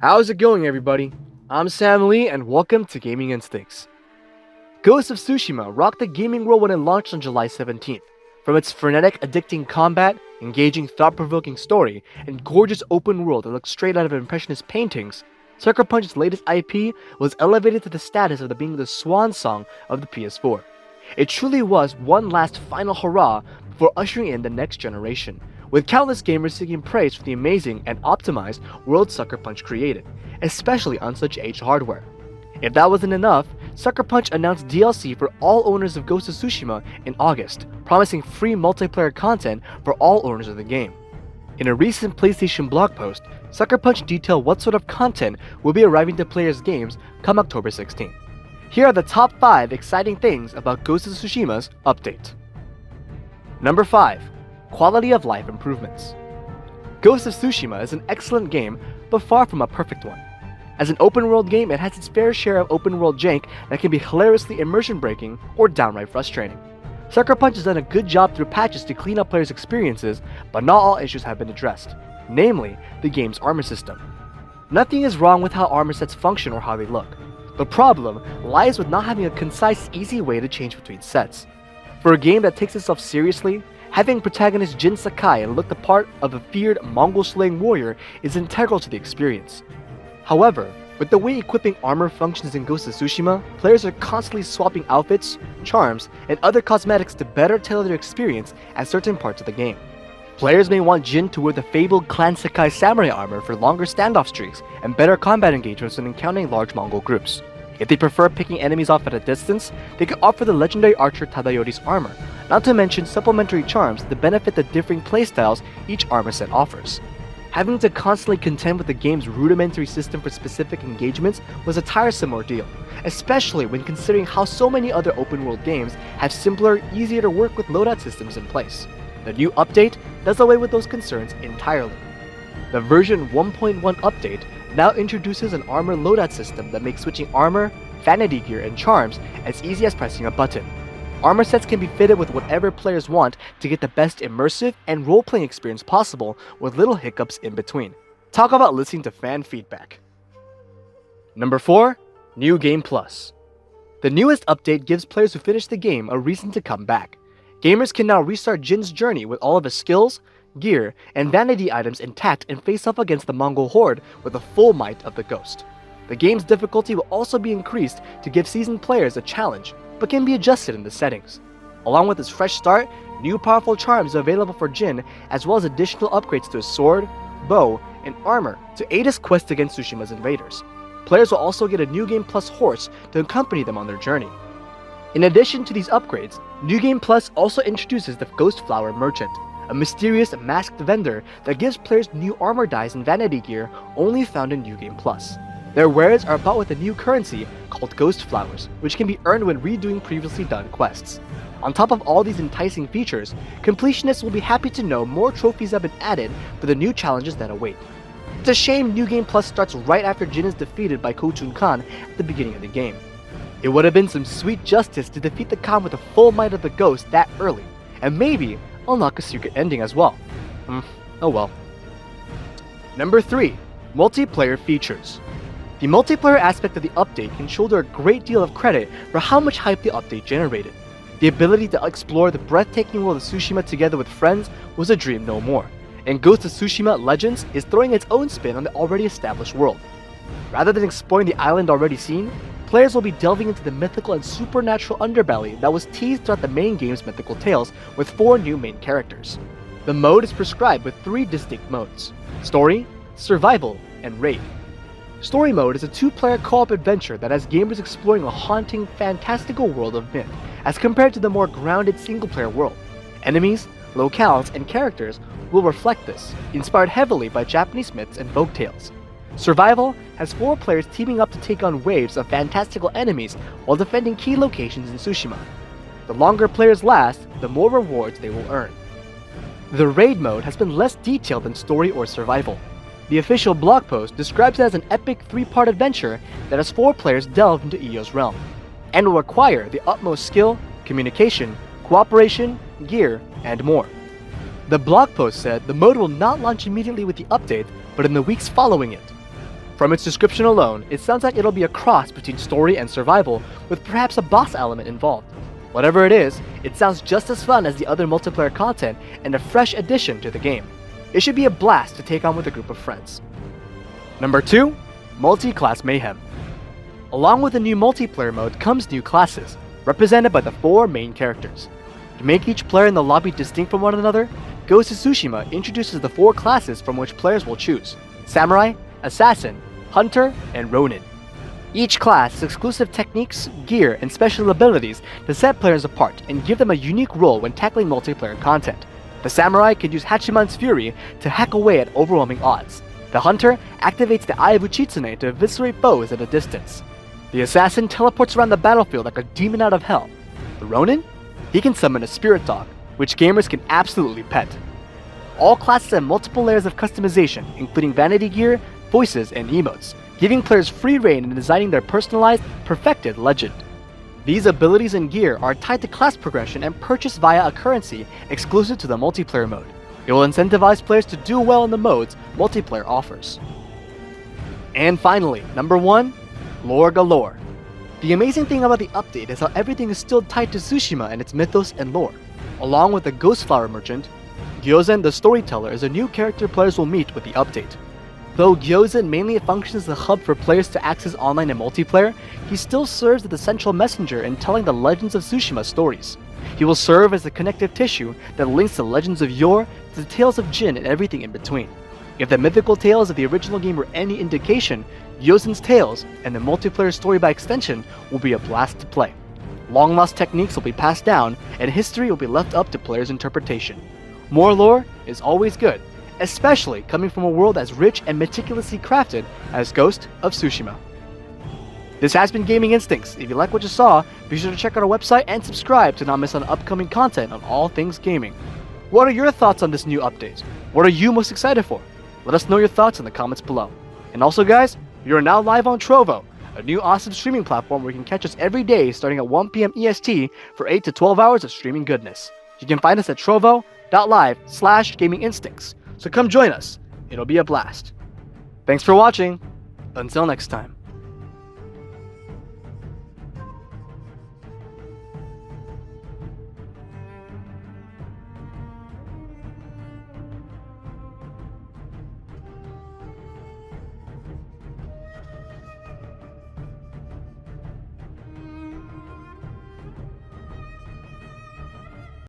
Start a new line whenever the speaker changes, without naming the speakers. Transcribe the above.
How's it going, everybody? I'm Sam Lee, and welcome to Gaming Instincts. Ghost of Tsushima rocked the gaming world when it launched on July 17th. From its frenetic, addicting combat, engaging, thought-provoking story, and gorgeous open world that looks straight out of Impressionist paintings, Sucker Punch's latest IP was elevated to the status of being the swan song of the PS4. It truly was one last final hurrah before ushering in the next generation, with countless gamers seeking praise for the amazing and optimized world Sucker Punch created, especially on such aged hardware. If that wasn't enough, Sucker Punch announced DLC for all owners of Ghost of Tsushima in August, promising free multiplayer content for all owners of the game. In a recent PlayStation blog post, Sucker Punch detailed what sort of content will be arriving to players' games come October 16th. Here are the top 5 exciting things about Ghost of Tsushima's update. Number 5. Quality of life improvements. Ghost of Tsushima is an excellent game, but far from a perfect one. As an open-world game, it has its fair share of open-world jank that can be hilariously immersion-breaking or downright frustrating. Sucker Punch has done a good job through patches to clean up players' experiences, but not all issues have been addressed, namely, the game's armor system. Nothing is wrong with how armor sets function or how they look. The problem lies with not having a concise, easy way to change between sets. For a game that takes itself seriously, having protagonist Jin Sakai look the part of a feared Mongol-slaying warrior is integral to the experience. However, with the way equipping armor functions in Ghost of Tsushima, players are constantly swapping outfits, charms, and other cosmetics to better tailor their experience at certain parts of the game. Players may want Jin to wear the fabled Clan Sakai samurai armor for longer standoff streaks and better combat engagements when encountering large Mongol groups. If they prefer picking enemies off at a distance, they can opt for the legendary archer Tadayori's armor, not to mention supplementary charms that benefit the differing playstyles each armor set offers. Having to constantly contend with the game's rudimentary system for specific engagements was a tiresome ordeal, especially when considering how so many other open-world games have simpler, easier to work with loadout systems in place. The new update does away with those concerns entirely. The version 1.1 update now introduces an armor loadout system that makes switching armor, vanity gear, and charms as easy as pressing a button. Armor sets can be fitted with whatever players want to get the best immersive and role-playing experience possible with little hiccups in between. Talk about listening to fan feedback. Number 4. New Game Plus. The newest update gives players who finish the game a reason to come back. Gamers can now restart Jin's journey with all of his skills, gear, and vanity items intact and face off against the Mongol horde with the full might of the Ghost. The game's difficulty will also be increased to give seasoned players a challenge, but can be adjusted in the settings. Along with his fresh start, new powerful charms are available for Jin, as well as additional upgrades to his sword, bow, and armor to aid his quest against Tsushima's invaders. Players will also get a New Game Plus horse to accompany them on their journey. In addition to these upgrades, New Game Plus also introduces the Ghost Flower Merchant, a mysterious masked vendor that gives players new armor dyes and vanity gear only found in New Game Plus. Their wares are bought with a new currency called Ghost Flowers, which can be earned when redoing previously done quests. On top of all these enticing features, completionists will be happy to know more trophies have been added for the new challenges that await. It's a shame New Game Plus starts right after Jin is defeated by Ko-Chun Khan at the beginning of the game. It would have been some sweet justice to defeat the Khan with the full might of the Ghost that early, and maybe unlock a secret ending as well. Oh well. Number 3. Multiplayer features. The multiplayer aspect of the update can shoulder a great deal of credit for how much hype the update generated. The ability to explore the breathtaking world of Tsushima together with friends was a dream no more, and Ghost of Tsushima Legends is throwing its own spin on the already established world. Rather than exploring the island already seen, players will be delving into the mythical and supernatural underbelly that was teased throughout the main game's mythical tales with 4 new main characters. The mode is prescribed with 3 distinct modes: Story, Survival, and Raid. Story mode is a 2-player co-op adventure that has gamers exploring a haunting, fantastical world of myth, as compared to the more grounded single-player world. Enemies, locales, and characters will reflect this, inspired heavily by Japanese myths and folktales. Survival has 4 players teaming up to take on waves of fantastical enemies while defending key locations in Tsushima. The longer players last, the more rewards they will earn. The Raid mode has been less detailed than Story or Survival. The official blog post describes it as an epic 3-part adventure that has 4 players delve into Io's realm, and will require the utmost skill, communication, cooperation, gear, and more. The blog post said the mode will not launch immediately with the update, but in the weeks following it. From its description alone, it sounds like it'll be a cross between story and survival, with perhaps a boss element involved. Whatever it is, it sounds just as fun as the other multiplayer content and a fresh addition to the game. It should be a blast to take on with a group of friends. Number 2. Multi-Class Mayhem. Along with the new multiplayer mode comes new classes, represented by the 4 main characters. To make each player in the lobby distinct from one another, Ghost of Tsushima introduces the 4 classes from which players will choose: Samurai, Assassin, Hunter, and Ronin. Each class has exclusive techniques, gear, and special abilities to set players apart and give them a unique role when tackling multiplayer content. The Samurai can use Hachiman's Fury to hack away at overwhelming odds. The Hunter activates the Eye of Uchitsune to eviscerate foes at a distance. The Assassin teleports around the battlefield like a demon out of hell. The Ronin? He can summon a spirit dog, which gamers can absolutely pet. All classes have multiple layers of customization, including vanity gear, voices, and emotes, giving players free reign in designing their personalized, perfected legend. These abilities and gear are tied to class progression and purchased via a currency exclusive to the multiplayer mode. It will incentivize players to do well in the modes multiplayer offers. And finally, number 1, Lore Galore. The amazing thing about the update is how everything is still tied to Tsushima and its mythos and lore. Along with the Ghost Flower Merchant, Gyozen the Storyteller is a new character players will meet with the update. Though Gyozen mainly functions as a hub for players to access online and multiplayer, he still serves as the central messenger in telling the Legends of Tsushima stories. He will serve as the connective tissue that links the legends of yore to the tales of Jin and everything in between. If the mythical tales of the original game were any indication, Gyozen's tales, and the multiplayer story by extension, will be a blast to play. Long-lost techniques will be passed down, and history will be left up to players' interpretation. More lore is always good, especially coming from a world as rich and meticulously crafted as Ghost of Tsushima. This has been Gaming Instincts. If you like what you saw, be sure to check out our website and subscribe to not miss on upcoming content on all things gaming. What are your thoughts on this new update? What are you most excited for? Let us know your thoughts in the comments below. And also guys, we are now live on Trovo, a new awesome streaming platform where you can catch us every day starting at 1 PM EST for 8 to 12 hours of streaming goodness. You can find us at trovo.live/gaminginstincts. So come join us. It'll be a blast. Thanks for watching. Until next time.